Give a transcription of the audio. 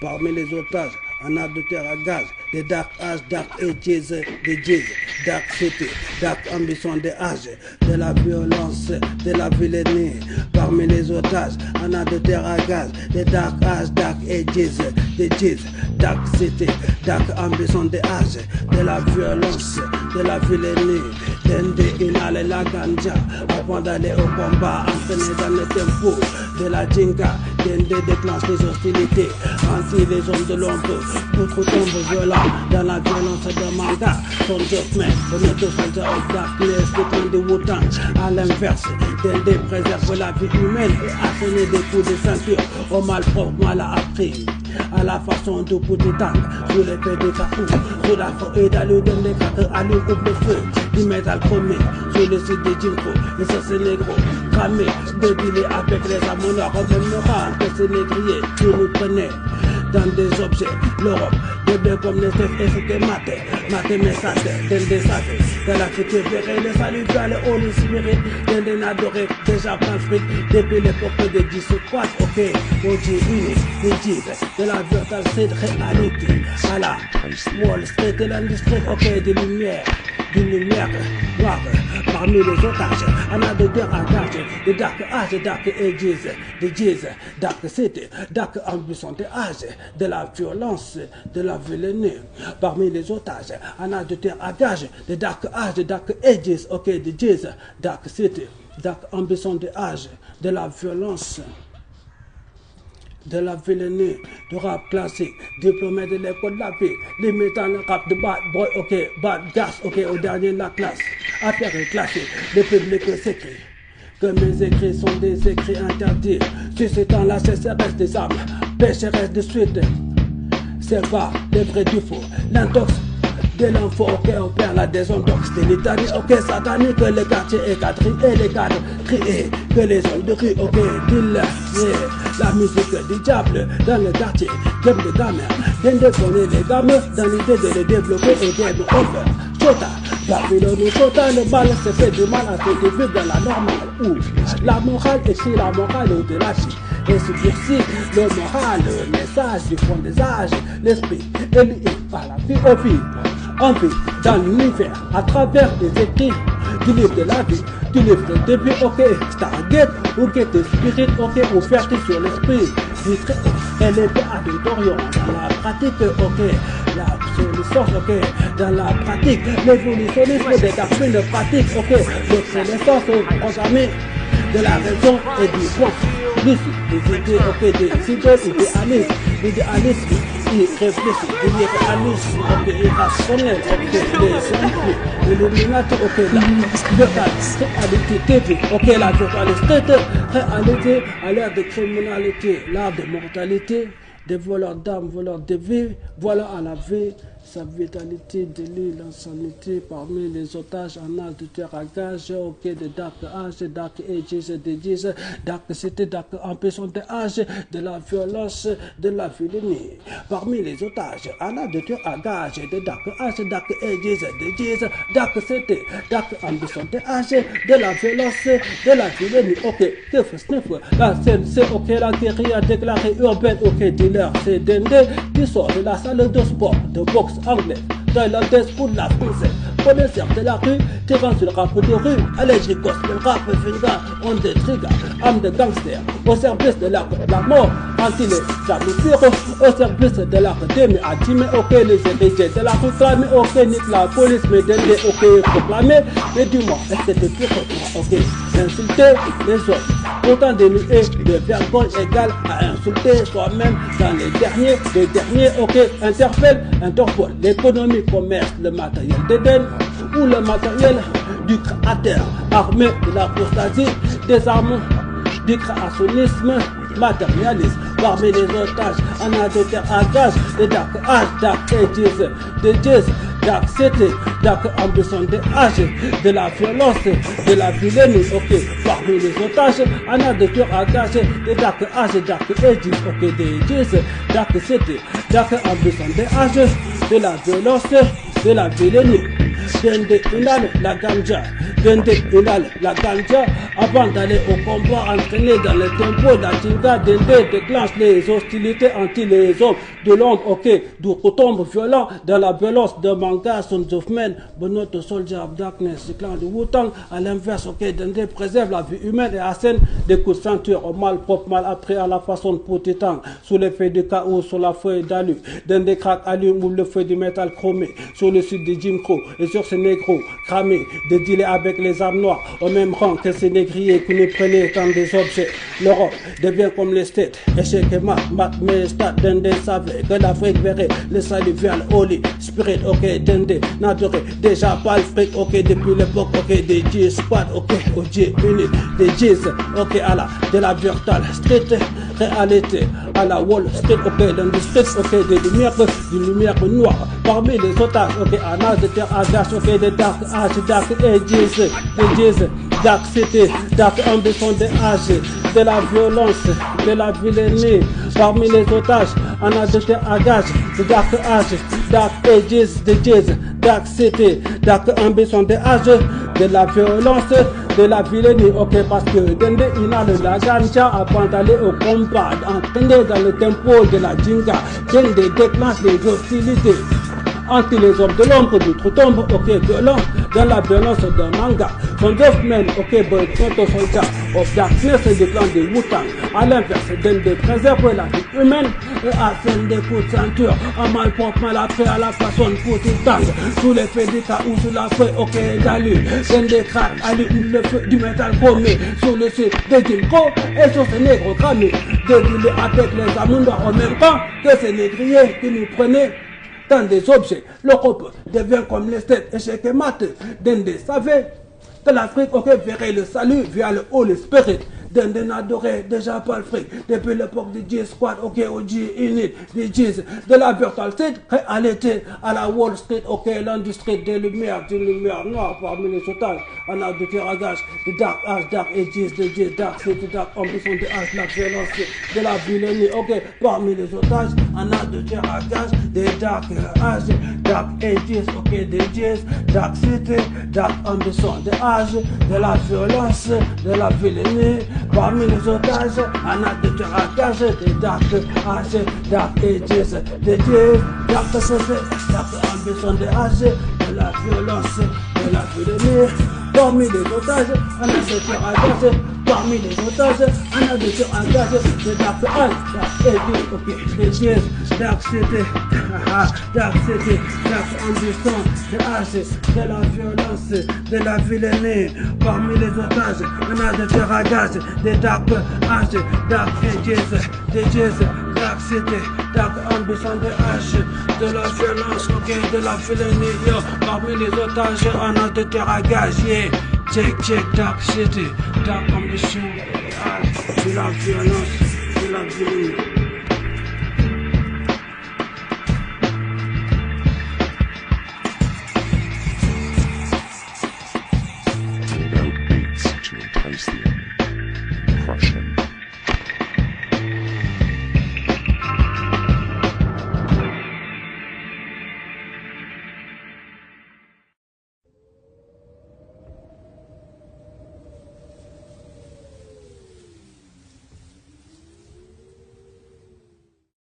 Parmi les otages, en arme de terre à gaz, des Dark Age, Dark Ages, des Jizz, Dark City, Dark Ambition des âges, de la violence, de la vilainie. Parmi les otages, en arme de terre à gaz, des Dark Age, Dark Ages, des Jizz, Dark City, Dark Ambition des âges, de la violence, de la vilainie. Dende inhale la ganja avant d'aller au combat, entraîné dans le tempo de la jinga. Dende déclenche les hostilités anti les hommes de l'ombre. Beaucoup tombent violents dans la violence de manga. Son judgment, le méthode soldier of darkness, le plan de Wu-Tang. À l'inverse, Dende préserve la vie humaine et asséner des coups de ceinture au malpropre mal appris. À la façon de Poutitan, sous l'épée des Kakou, sous la forêt d'Alou, Dende Kakou, Alou coupe le feu. Du métal chromé, sur le site de Jinko, les sauces négros, cramés, débilés avec les amoneurs, comme le Nora, que ces négriers, qui nous prenaient dans des objets, l'Europe, bébés comme les chefs, et c'était maté message, des sages, de la future verrée, les saluts vers le haut, les spirit, des n'adorés, déjà plein fric, depuis l'époque de 10 squats, ok, aujourd'hui, des Jizz, de la virtual street réalité, à la Wall Street et l'industrie, ok, des lumières noire parmi les otages, on a de terre à gage, de Dark Age, Dark Ages, de Jizz, Dark City, Dark Ambition des âges, de la violence, de la vilainie. Parmi les otages, on a de terre à gage, de Dark Age, Dark Ages, ok, de Jizz, Dark City, Dark Ambition des âges, de la violence, de la vilainie, de rap classique, diplômé de l'école de la vie, limitant le rap de bad boy, ok, bad gas, ok, au dernier de la classe, affaire classique, le public s'écrit, que mes écrits sont des écrits interdits, suscitant la sécheresse des âmes, pécheresse de suite, c'est pas les vrais du faux, l'intox, de l'info, ok, on perd la désintox de l'Italie, ok, satanique, que le quartier est quadrillé, et les cadres triés, que les zones de rue, ok, dealer, yeah, la musique du diable dans le quartier, game de gamins, Dende connaît les gamins dans l'idée de les développer et game over, Chota, Babylone ou Chota, le mal se fait du mal à ceux qui vivent dans la normale, où la morale écrit la morale de la vie. Et subvertit le moral, le message du fond des âges, l'esprit est lié par la vie aux vies. On vit dans l'univers à travers des écrits du livre de la vie, du livre de début, ok, Stargate, ou Get the Spirit, ok, ou fertile sur l'esprit, vitré, elle est à l'auditorium, dans la pratique, ok, l'absolescence, ok, dans la pratique, l'évolutionnisme des doctrines pratiques, ok, l'obsolescence programmée de la raison et du bon. Ici, des idées, ok, des idéalistes, l'idéalisme, il réfléchit, l'idéalisme, ok, irrationnel, ok, les inclus, l'illuminati, ok, la réalité TV, ok, la virtualité, réalité à l'ère de criminalité, l'art de mortalité, des voleurs d'âme, voleurs de vie, voilà à la vie. Sa vitalité délie l'insanité parmi les otages en âge de terre à gage, ok, de Dark Age, Dark Ages, de Jizz, Dark City, Dark Ambition des âges, de la violence, de la vilainie. Parmi les otages en âge de terre à gage, de Dark Age, Dark Ages, de Jizz, Dark City, Dark Ambition des âges, de la violence, de la vilainie, ok, sniff, la scène, c'est ok, la guérilla déclarée urbaine, ok, dealer, c'est Dende, qui sort de la salle de sport, de boxe anglais, thaïlandaise pour la princesse, connaisseur de la rue, tirant sur le rap de rue, allergique gospel, rap, vulgaire, on des triggers, âme de gangster, au service de la mort, anti les amours, au service de l'académie, anti-mais ok, les héritiers de la rue, clamé, ok, nique la police, mais Dende, ok, proclamé, et du moins, est-ce que c'est pire, ok, insulter les autres, autant dénuer de vergogne égale à insulter soi-même dans les derniers, ok, Interpol, l'économie, commerce, le matériel d'Éden ou le matériel du créateur, armé de l'apostasie, des armes du créationnisme matérialiste. Parmi les otages, on a de terre à gage, de Dark Age, Dark Ages, de Jizz, Dark City, Dark Ambition des âges, de la violence, de la vilainie, ok. Parmi les otages, on a de terre à gage, de Dark Age, Dark Ages, ok, de Jizz, Dark City, Dark Ambition des âges, de la violence, de la vilainie. Dende inhale la ganja, Dende inhale la ganja avant d'aller au combat, entraîné dans les tempos. La jinga Dende déclenche les hostilités anti les hommes de l'ombre, ok, d'outre-tombe violent dans la violence de manga, Sons of Men, Bonoto Soldier of Darkness, le clan de Wu-Tang. À l'inverse, ok, Dende préserve la vie humaine et assène des coups de ceinture au mal propre, mal après à la façon de Potétang, sous l'effet du chaos, sur la feuille d'alu. Dende craque allume ou le feu du métal chromé, sur le sud de Jim Crow et sur ces négros cramés, de dealer avec les armes noires, au même rang que ces négriers qui nous prenaient comme des objets. L'Europe devient comme les States, échec et mat, mais stade. Dende savait que l'Afrique verrait le salut vers le Holy Spirit, ok, Dende n'adorait déjà pas le fric, ok, depuis l'époque, ok, des G-Squad, ok, au G-Unit, des G's, ok, à la, de la virtual street, réalité, à la Wall Street, ok, dans le street, ok, des lumières noires, parmi les otages, ok, en âge de terre à gaz, ok, des dark âge, dark ages, des G's, dark city, dark ambition des âges, de la violence, de la vilainie, parmi les otages, en âge de terre à gaz, de dark âge, dark ages, des G's, dark city, dark ambition des âges, de la violence, de la vilainie, ok, parce que Dende inhale la ganja avant d'aller au combat, entraîné dans le tempo de la jinga. Dende déclenche les hostilités entre les hommes de l'ombre d'outre-tombe, ok, violent, dans la violence d'un manga. Sons of Men, ok, Bonoto Soldier of Darkness, le clan de Wu-Tang. À l'inverse, Dende préserve la vie humaine et assène des coups de ceinture, en mal propre, mal après à la façon de Potétang, sous l'effet du chaos, sous la feuille, ok, d'alu. Dende craque, allume le feu du métal chromé, sur le sud de Jim Crow et sur ces négros cramés, de dealer avec les amours en même temps que ces négriers qui nous prenaient dans des objets. L'Europe devient comme les States, échec et mat. Dende savait que l'Afrique verrait le salut via le Holy Spirit. Dende n'adorait déjà pas le fric depuis l'époque du G-Squad, ok, au G-Unit, des G's, de la virtual street, réalité à la Wall Street, ok, l'industrie des lumières noires parmi les otages, en âge de tiragage, de dark âge, dark ages, de G's, dark city, dark ambition de âge, la violence, de la vilainie, ok, parmi les otages, en âge de tiragage, des dark âge, dark ages, ok, des G's, dark city, dark ambition de âge, de la violence, de la vilainie, parmi les otages, en âge de tiragage, des dark âge, dark ages, des G's, dark city, dark ambition de âge, de la violence, de la vilainie. Parmi les otages, on a des tiragages. Parmi les otages, on a des tiragages. Des dark âge, dark ages, ok, des G's, dark city, dark ambition, de âge, de la violence, de la vilainie. Parmi les otages, on a des tiragages. Des dark âge, dark ages, des G's, dark city, dark ambition, de âge, de la violence, ok, de la vilainie. Yo, parmi les otages, on a des tiragages, yeah. Check, dark city, dark ambition, de la violence, de la vilainie.